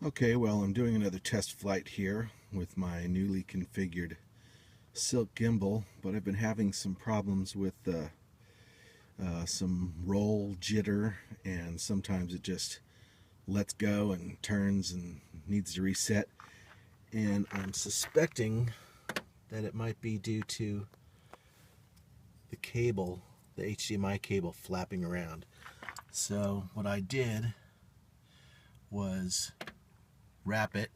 Okay, well, I'm doing another test flight here with my newly configured Silk gimbal, but I've been having some problems with some roll jitter, and sometimes it just lets go and turns and needs to reset. And I'm suspecting that it might be due to the cable, the HDMI cable, flapping around. So what I did was wrap it.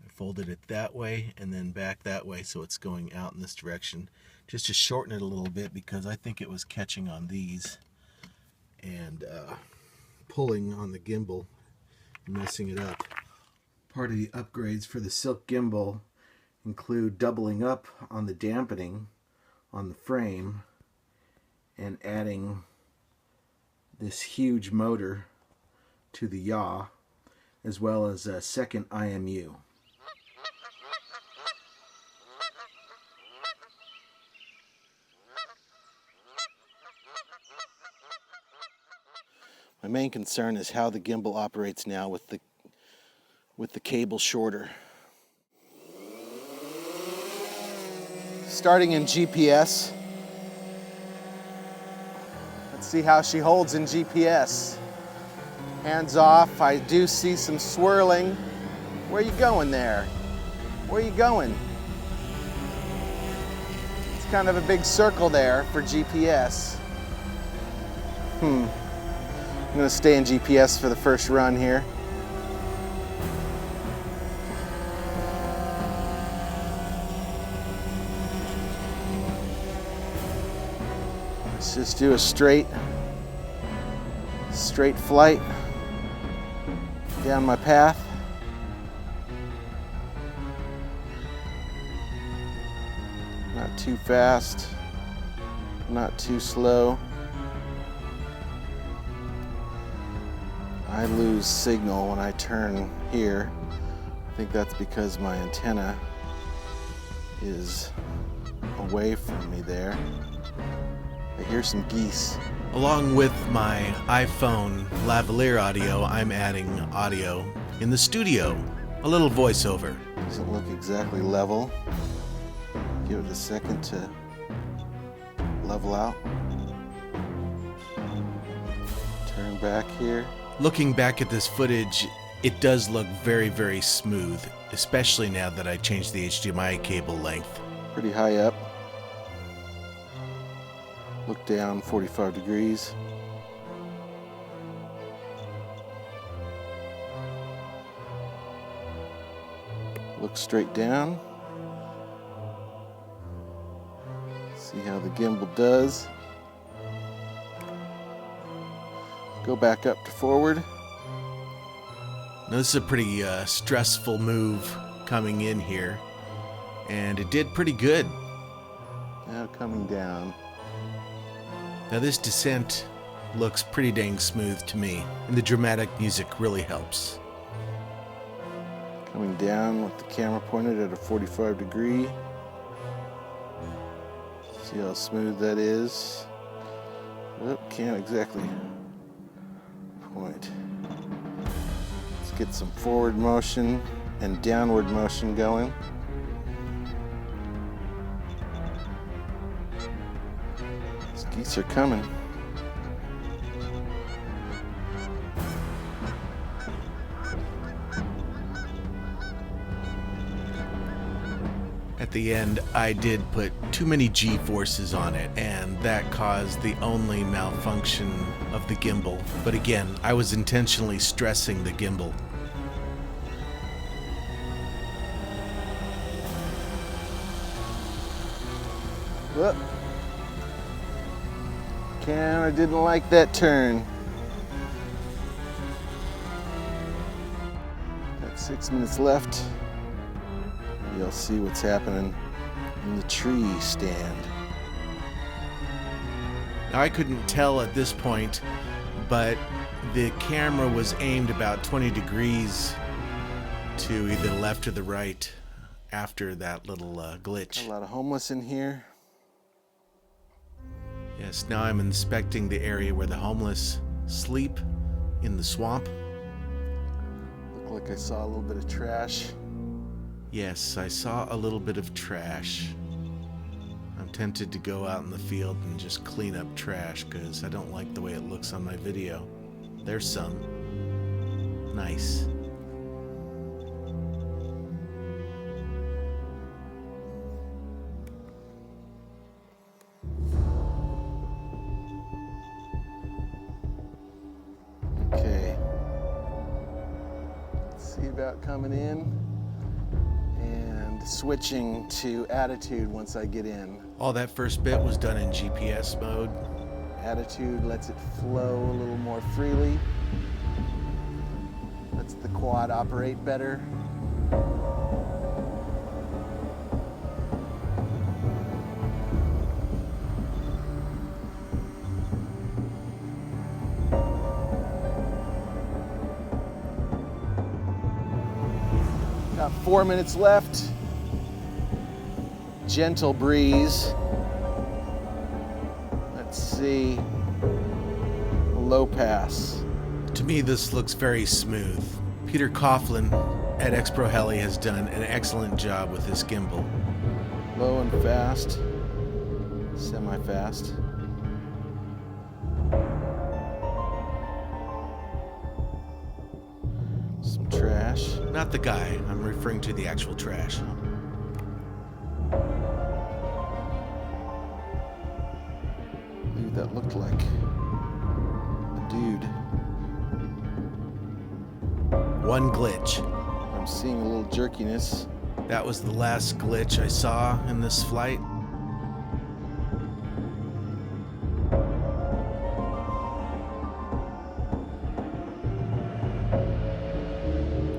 I folded it that way and then back that way so it's going out in this direction, just to shorten it a little bit, because I think it was catching on these and pulling on the gimbal, messing it up. Part of the upgrades for the Silk gimbal include doubling up on the dampening on the frame and adding this huge motor to the yaw, as well as a second IMU. My main concern is how the gimbal operates now with the cable shorter. Starting in GPS. Let's see how she holds in GPS. Hands off. I do see some swirling. Where are you going there? Where are you going? It's kind of a big circle there for GPS. I'm going to stay in GPS for the first run here. Let's just do a straight flight down my path. Not too fast, not too slow. I lose signal when I turn here. I think that's because my antenna is away from me there. I hear some geese. Along with my iPhone lavalier audio, I'm adding audio in the studio. A little voiceover. Doesn't look exactly level. Give it a second to level out. Turn back here. Looking back at this footage, it does look very, very smooth, especially now that I changed the HDMI cable length. Pretty high up. Look down 45 degrees. Look straight down. See how the gimbal does. Go back up to forward. Now this is a pretty stressful move coming in here, and it did pretty good. Now coming down. Now this descent looks pretty dang smooth to me, and the dramatic music really helps. Coming down with the camera pointed at a 45 degree. See how smooth that is. Oh, can't exactly point. Let's get some forward motion and downward motion going. These geese are coming. At the end, I did put too many G-forces on it, and that caused the only malfunction of the gimbal. But again, I was intentionally stressing the gimbal. Whoop. Camera didn't like that turn. Got 6 minutes left. You'll see what's happening in the tree stand. Now I couldn't tell at this point, but the camera was aimed about 20 degrees to either the left or the right after that little glitch. A lot of homeless in here. Yes, now I'm inspecting the area where the homeless sleep in the swamp. like I saw a little bit of trash. Yes, I saw a little bit of trash. I'm tempted to go out in the field and just clean up trash because I don't like the way it looks on my video. There's some. Nice. Okay. Let's see about coming in and switching to attitude once I get in. All that first bit was done in GPS mode. Attitude lets it flow a little more freely. Lets the quad operate better. Got 4 minutes left. Gentle breeze. Let's see. Low pass. To me, this looks very smooth. Peter Coughlin at XProHeli has done an excellent job with this gimbal. Low and fast. Semi-fast. Some trash. Not the guy, I'm referring to the actual trash. Dude, that looked like a dude. One glitch. I'm seeing a little jerkiness. That was the last glitch I saw in this flight.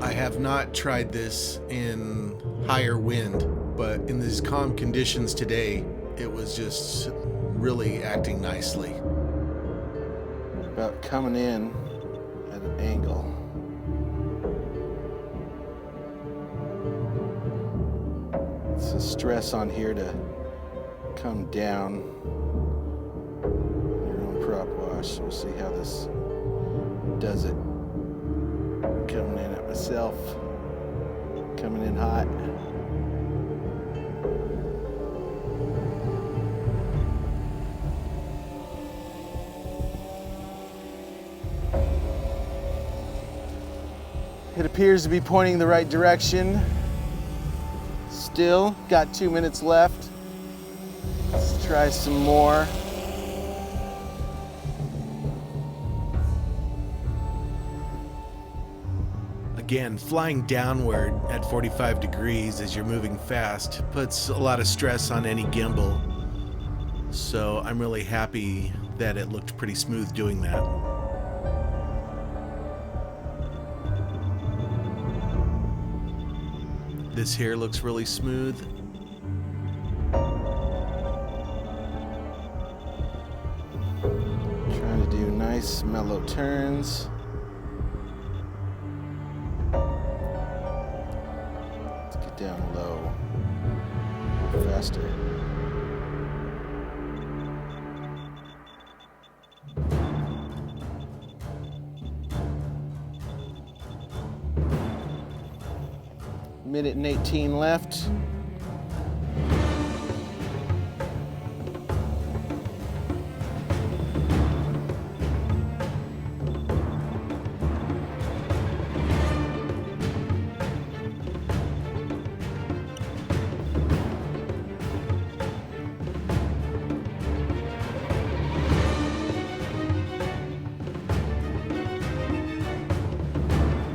I have not tried this in higher wind, but in these calm conditions today, it was just really acting nicely. About coming in at an angle. It's a stress on here to come down. Your own prop wash. We'll see how this does it. Coming in at myself. Coming in hot. It appears to be pointing the right direction. Still got 2 minutes left. Let's try some more. Again, flying downward at 45 degrees as you're moving fast puts a lot of stress on any gimbal. So I'm really happy that it looked pretty smooth doing that. This here looks really smooth. Trying to do nice mellow turns. Let's get down low. Faster. Minute and 18 left.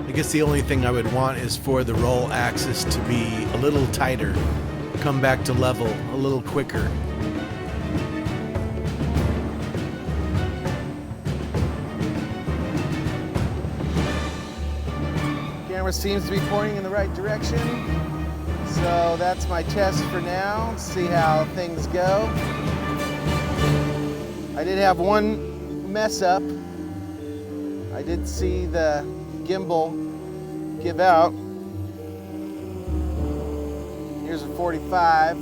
I guess the only thing I would want is for the roll axis to be a little tighter, come back to level a little quicker. Camera seems to be pointing in the right direction. So that's my test for now. Let's see how things go. I did have one mess up. I did see the gimbal give out. Here's a 45.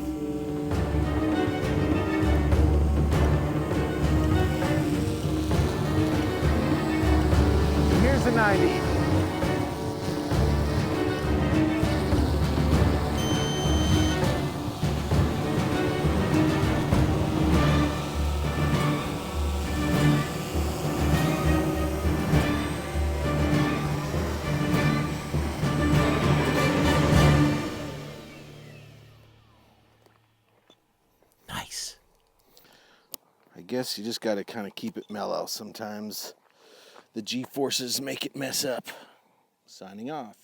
Here's a 90. I guess you just got to kind of keep it mellow. Sometimes the G-forces make it mess up. Signing off.